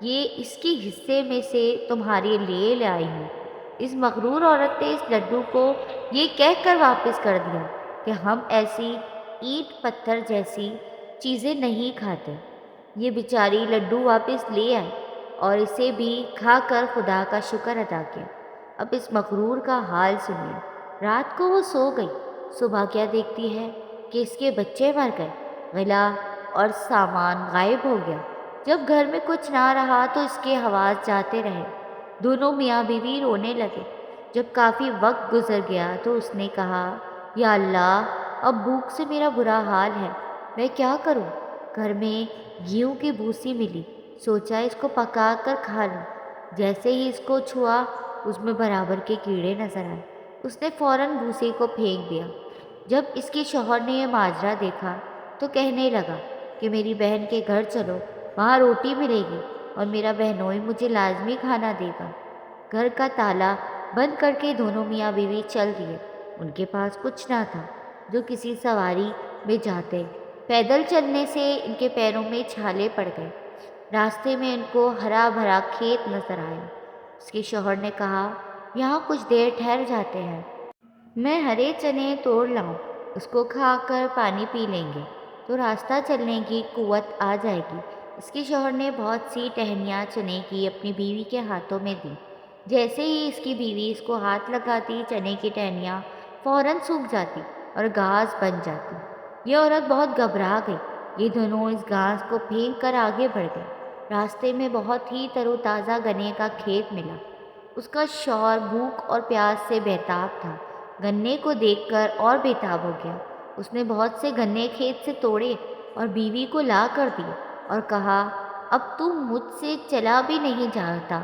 یہ اس کی حصے میں سے تمہارے لیے لائی ہوں۔ اس مغرور عورت نے اس لڈو کو یہ کہہ کر واپس کر دیا کہ ہم ایسی اینٹ پتھر جیسی چیزیں نہیں کھاتے۔ یہ بیچاری لڈو واپس لے آئی اور اسے بھی کھا کر خدا کا شکر ادا کیا۔ اب اس مغرور کا حال سنیے۔ رات کو وہ سو گئی، صبح کیا دیکھتی ہے کہ اس کے بچے مر گئے، غلہ اور سامان غائب ہو گیا۔ جب گھر میں کچھ نہ رہا تو اس کے حواس جاتے رہے۔ دونوں میاں بیوی رونے لگے۔ جب کافی وقت گزر گیا تو اس نے کہا، یا اللہ، اب بھوک سے میرا برا حال ہے، میں کیا کروں؟ گھر میں گیہوں کی بھوسی ملی، سوچا اس کو پکا کر کھا لوں۔ جیسے ہی اس کو چھوا، اس میں برابر کے کیڑے نظر آئے۔ اس نے فوراً بھوسی کو پھینک دیا۔ جب اس کے شوہر نے یہ ماجرا دیکھا تو کہنے لگا کہ میری بہن کے گھر چلو، وہاں روٹی ملے گی اور میرا بہنوئی مجھے لازمی کھانا دے گا۔ گھر کا تالا بند کر کے دونوں میاں بیوی چل دیے۔ ان کے پاس کچھ نہ تھا جو کسی سواری میں جاتے۔ پیدل چلنے سے ان کے پیروں میں چھالے پڑ گئے۔ راستے میں ان کو ہرا بھرا کھیت نظر آیا۔ اس کے شوہر نے کہا، یہاں کچھ دیر ٹھہر جاتے ہیں، میں ہرے چنے توڑ لاؤں، اس کو کھا کر پانی پی لیں گے تو راستہ چلنے کی قوت آ جائے گی۔ اس کے شوہر نے بہت سی ٹہنیاں چنے کی اپنی بیوی کے ہاتھوں میں دیں۔ جیسے ہی اس کی بیوی اس کو ہاتھ لگاتی، چنے کی ٹہنیاں فوراً سوکھ جاتی اور گھاس بن جاتی۔ یہ عورت بہت گھبرا گئی۔ یہ دونوں اس گھاس کو پھینک کر آگے بڑھ گئے۔ راستے میں بہت ہی تر و تازہ گنے کا کھیت ملا۔ اس کا شوہر بھوک اور پیاس سے بےتاب تھا۔ گنے کو دیکھ کر اور بےتاب ہو گیا۔ اس نے بہت سے گنے کھیت سے توڑے اور بیوی کو لا کر دیے اور کہا، اب تم مجھ سے چلا بھی نہیں جاتا،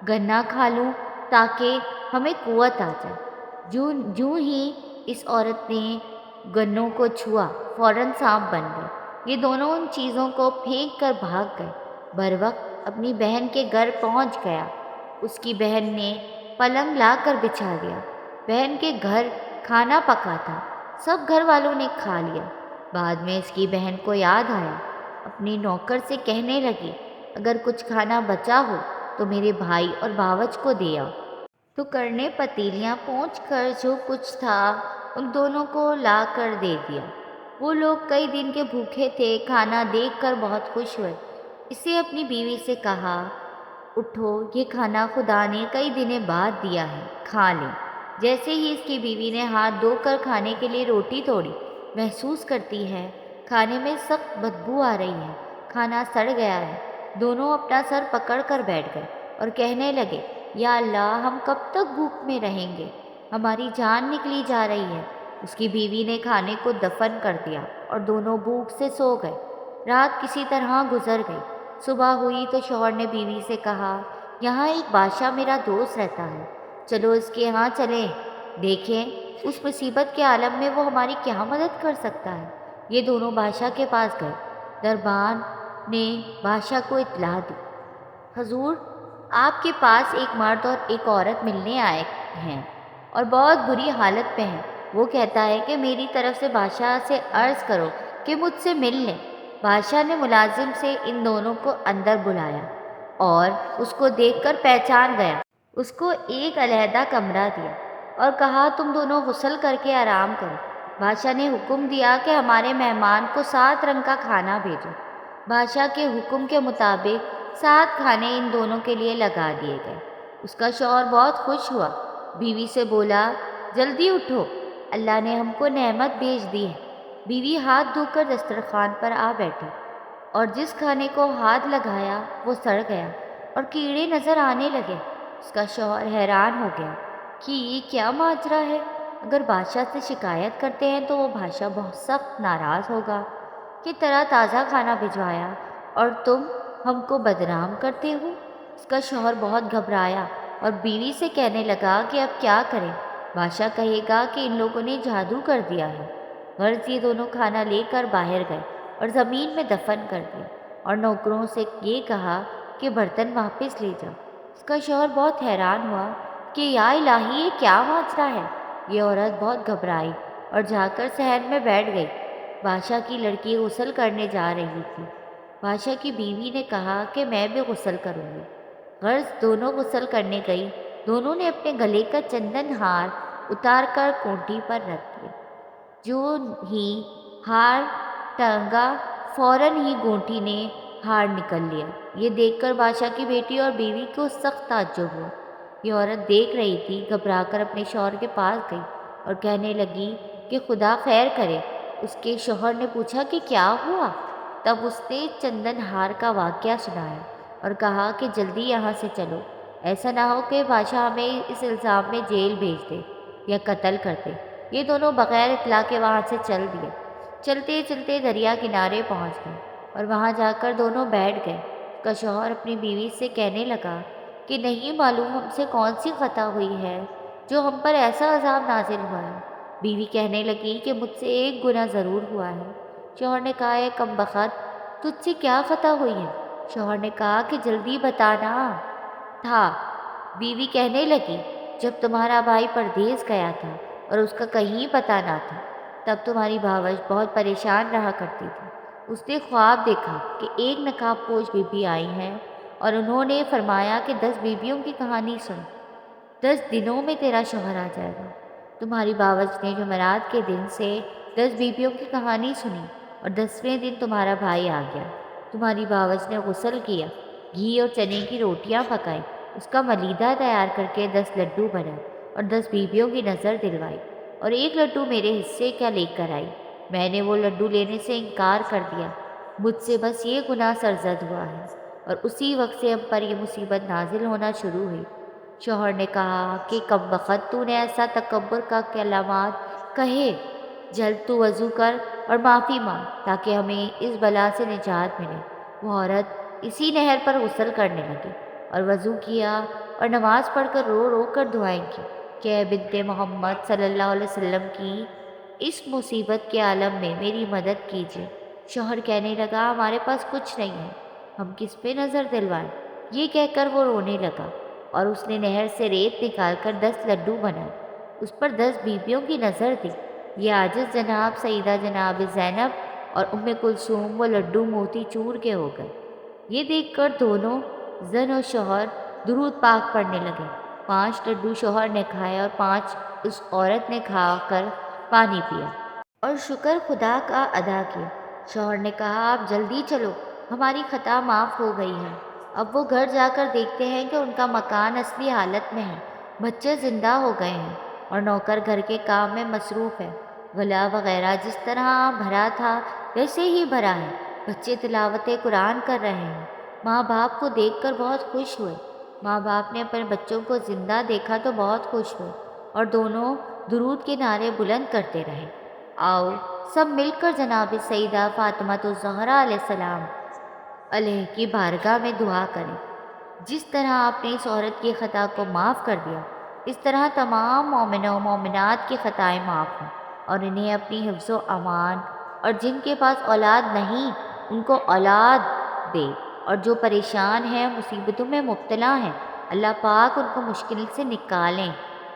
گنا کھا لوں تاکہ ہمیں قوت آ جائے۔ جوں ہی اس عورت نے گنوں کو چھوا، فوراً سانپ بن گئے۔ یہ دونوں ان چیزوں کو پھینک کر بھاگ گئے۔ بروقت اپنی بہن کے گھر پہنچ گیا۔ اس کی بہن نے پلنگ لا کر بچھا دیا۔ بہن کے گھر کھانا پکا تھا، سب گھر والوں نے کھا لیا۔ بعد میں اس کی بہن کو یاد آیا، اپنی نوکر سے کہنے لگی، اگر کچھ کھانا بچا ہو تو میرے بھائی اور باوج کو دے آؤ۔ تو کرنے پتیلیاں پہنچ کر جو کچھ تھا ان دونوں کو لا کر دے دیا۔ وہ لوگ کئی دن کے بھوکے تھے، کھانا دیکھ کر بہت خوش ہوئے۔ اسے اپنی بیوی سے کہا، اٹھو، یہ کھانا خدا نے کئی دن بعد دیا ہے، کھا لیں۔ جیسے ہی اس کی بیوی نے ہاتھ دھو کر کھانے کے لیے روٹی توڑی، محسوس کرتی ہے کھانے میں سخت بدبو آ رہی ہے، کھانا سڑ گیا ہے۔ دونوں اپنا سر پکڑ کر بیٹھ گئے اور کہنے لگے، یا اللہ، ہم کب تک بھوک میں رہیں گے؟ ہماری جان نکلی جا رہی ہے۔ اس کی بیوی نے کھانے کو دفن کر دیا اور دونوں بھوک سے سو گئے۔ رات کسی طرح گزر گئی۔ صبح ہوئی تو شوہر نے بیوی سے کہا، یہاں ایک بادشاہ میرا دوست رہتا ہے، چلو اس کے یہاں چلیں، دیکھیں اس مصیبت کے عالم میں وہ ہماری کیا مدد کر سکتا ہے۔ یہ دونوں بادشاہ کے پاس گئے۔ دربان نے بادشاہ کو اطلاع دی، حضور، آپ کے پاس ایک مرد اور ایک عورت ملنے آئے ہیں اور بہت بری حالت میں ہیں۔ وہ کہتا ہے کہ میری طرف سے بادشاہ سے عرض کرو کہ مجھ سے مل لیں۔ بادشاہ نے ملازم سے ان دونوں کو اندر بلایا اور اس کو دیکھ کر پہچان گیا۔ اس کو ایک علیحدہ کمرہ دیا اور کہا، تم دونوں غسل کر کے آرام کرو۔ بادشاہ نے حکم دیا کہ ہمارے مہمان کو 7 رنگ کا کھانا بھیجو۔ بادشاہ کے حکم کے مطابق 7 کھانے ان دونوں کے لیے لگا دیے گئے۔ اس کا شوہر بہت خوش ہوا، بیوی سے بولا، جلدی اٹھو، اللہ نے ہم کو نعمت بھیج دی ہے۔ بیوی ہاتھ دھو کر دسترخوان پر آ بیٹھی اور جس کھانے کو ہاتھ لگایا وہ سڑ گیا اور کیڑے نظر آنے لگے۔ اس کا شوہر حیران ہو گیا کہ یہ کیا ماجرا ہے۔ اگر بادشاہ سے شکایت کرتے ہیں تو وہ بادشاہ بہت سخت ناراض ہوگا کہ طرح تازہ کھانا بھجوایا اور تم ہم کو بدنام کرتے ہو۔ اس کا شوہر بہت گھبرایا اور بیوی سے کہنے لگا کہ اب کیا کریں؟ بادشاہ کہے گا کہ ان لوگوں نے جادو کر دیا ہے۔ غرض یہ دونوں کھانا لے کر باہر گئے اور زمین میں دفن کر دیا اور نوکروں سے یہ کہا کہ برتن واپس لے جاؤ۔ اس کا شوہر بہت حیران ہوا کہ یا الہی، یہ کیا ماجرا ہے؟ یہ عورت بہت گھبرائی اور جا کر صحن میں بیٹھ گئی۔ بادشاہ کی لڑکی غسل کرنے جا رہی تھی بادشاہ کی بیوی نے کہا کہ میں بھی غسل کروں گی۔ غرض دونوں غسل کرنے گئی۔ دونوں نے اپنے گلے کا چندن ہار اتار کر کونٹی پر رکھ دیا۔ جو ہی ہار ٹانگا، فوراً ہی گونٹھی نے ہار نکل لیا۔ یہ دیکھ کر بادشاہ کی بیٹی اور بیوی کو سخت تعجب ہوا۔ یہ عورت دیکھ رہی تھی، گھبرا کر اپنے شوہر کے پاس گئی اور کہنے لگی کہ خدا خیر کرے۔ اس کے شوہر نے پوچھا کہ کیا ہوا؟ تب اس نے چندن ہار کا واقعہ سنایا اور کہا کہ جلدی یہاں سے چلو، ایسا نہ ہو کہ بادشاہ ہمیں اس الزام میں جیل بھیج دے یا قتل کر دے۔ یہ دونوں بغیر اطلاع کے وہاں سے چل دیے۔ چلتے چلتے دریا کنارے پہنچ گئے اور وہاں جا کر دونوں بیٹھ گئے۔ اس کا شوہر اپنی بیوی سے کہنے لگا کہ نہیں معلوم ہم سے کون سی خطا ہوئی ہے جو ہم پر ایسا عذاب نازل ہوا ہے۔ بیوی کہنے لگی کہ مجھ سے ایک گناہ ضرور ہوا ہے۔ شوہر نے کہا اے کم بخت، تجھ سے کیا خطا ہوئی ہے؟ شوہر نے کہا کہ جلدی بتانا تھا۔ بیوی کہنے لگی جب تمہارا بھائی پردیس گیا تھا اور اس کا کہیں پتہ نہ تھا، تب تمہاری بھاوش بہت پریشان رہا کرتی تھی۔ اس نے خواب دیکھا کہ ایک نقاب پوش بی بی آئی ہیں اور انہوں نے فرمایا کہ 10 بیویوں کی کہانی سن، 10 دنوں میں تیرا شوہر آ جائے گا۔ تمہاری باورچ نے جمعرات کے دن سے 10 بیویوں کی کہانی سنی اور 10ویں دن تمہارا بھائی آ گیا۔ تمہاری باورچ نے غسل کیا، گھی اور چنے کی روٹیاں پکائیں، اس کا ملیدہ تیار کر کے 10 لڈو بنائے اور 10 بیویوں کی نظر دلوائی اور ایک لڈو میرے حصے کا لے کر آئی۔ میں نے وہ لڈو لینے سے انکار کر دیا۔ مجھ سے بس یہ گناہ سرزد ہوا ہے اور اسی وقت سے ہم پر یہ مصیبت نازل ہونا شروع ہوئی۔ شوہر نے کہا کہ کم بخت تو نے ایسا تکبر کا کلمات کہے، جلد تو وضو کر اور معافی مانگ تاکہ ہمیں اس بلا سے نجات ملے۔ وہ عورت اسی نہر پر غسل کرنے لگی اور وضو کیا اور نماز پڑھ کر رو رو کر دعائیں کی کہ اے بنت محمد صلی اللہ علیہ وسلم کی اس مصیبت کے عالم میں میری مدد کیجیے۔ شوہر کہنے لگا ہمارے پاس کچھ نہیں ہے، ہم کس پہ نظر دلوائیں؟ یہ کہہ کر وہ رونے لگا اور اس نے نہر سے ریت نکال کر 10 لڈو بنائے، اس پر 10 بیویوں کی نظر دی۔ یہ عاجز جناب سیدہ جناب زینب اور کلثوم وہ لڈو موتی چور کے ہو گئے۔ یہ دیکھ کر دونوں زن اور شوہر درود پاک پڑھنے لگے۔ 5 لڈو شوہر نے کھائے اور 5 اس عورت نے کھا کر پانی پیا اور شکر خدا کا ادا کیا۔ شوہر نے کہا آپ جلدی چلو، ہماری خطا معاف ہو گئی ہے۔ اب وہ گھر جا کر دیکھتے ہیں کہ ان کا مکان اصلی حالت میں ہے، بچے زندہ ہو گئے ہیں اور نوکر گھر کے کام میں مصروف ہے۔ گلا وغیرہ جس طرح بھرا تھا ویسے ہی بھرا ہے، بچے تلاوت قرآن کر رہے ہیں۔ ماں باپ کو دیکھ کر بہت خوش ہوئے۔ ماں باپ نے اپنے بچوں کو زندہ دیکھا تو بہت خوش ہوئے اور دونوں درود کے نعرے بلند کرتے رہے۔ آؤ سب مل کر جناب سیدہ فاطمہ الزہرا علیہ السلام علیہ کی بارگاہ میں دعا کریں۔ جس طرح آپ نے اس عورت کی خطا کو معاف کر دیا، اس طرح تمام مومنوں و مومنات کی خطائیں معاف ہوں اور انہیں اپنی حفظ و امان، اور جن کے پاس اولاد نہیں ان کو اولاد دے، اور جو پریشان ہیں مصیبتوں میں مبتلا ہیں اللہ پاک ان کو مشکل سے نکالیں۔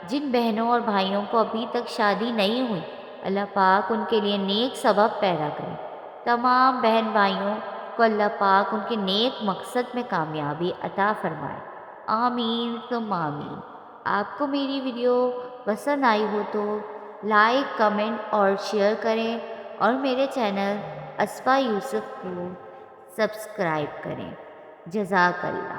جن بہنوں اور بھائیوں کو ابھی تک شادی نہیں ہوئی اللہ پاک ان کے لیے نیک سبب پیدا کرے۔ تمام بہن بھائیوں کو اللہ پاک ان کے نیک مقصد میں کامیابی عطا فرمائے۔ آمین ثم آمین۔ آپ کو میری ویڈیو پسند آئی ہو تو لائک، کمنٹ اور شیئر کریں اور میرے چینل اسفا یوسف کو سبسکرائب کریں۔ جزاک اللہ۔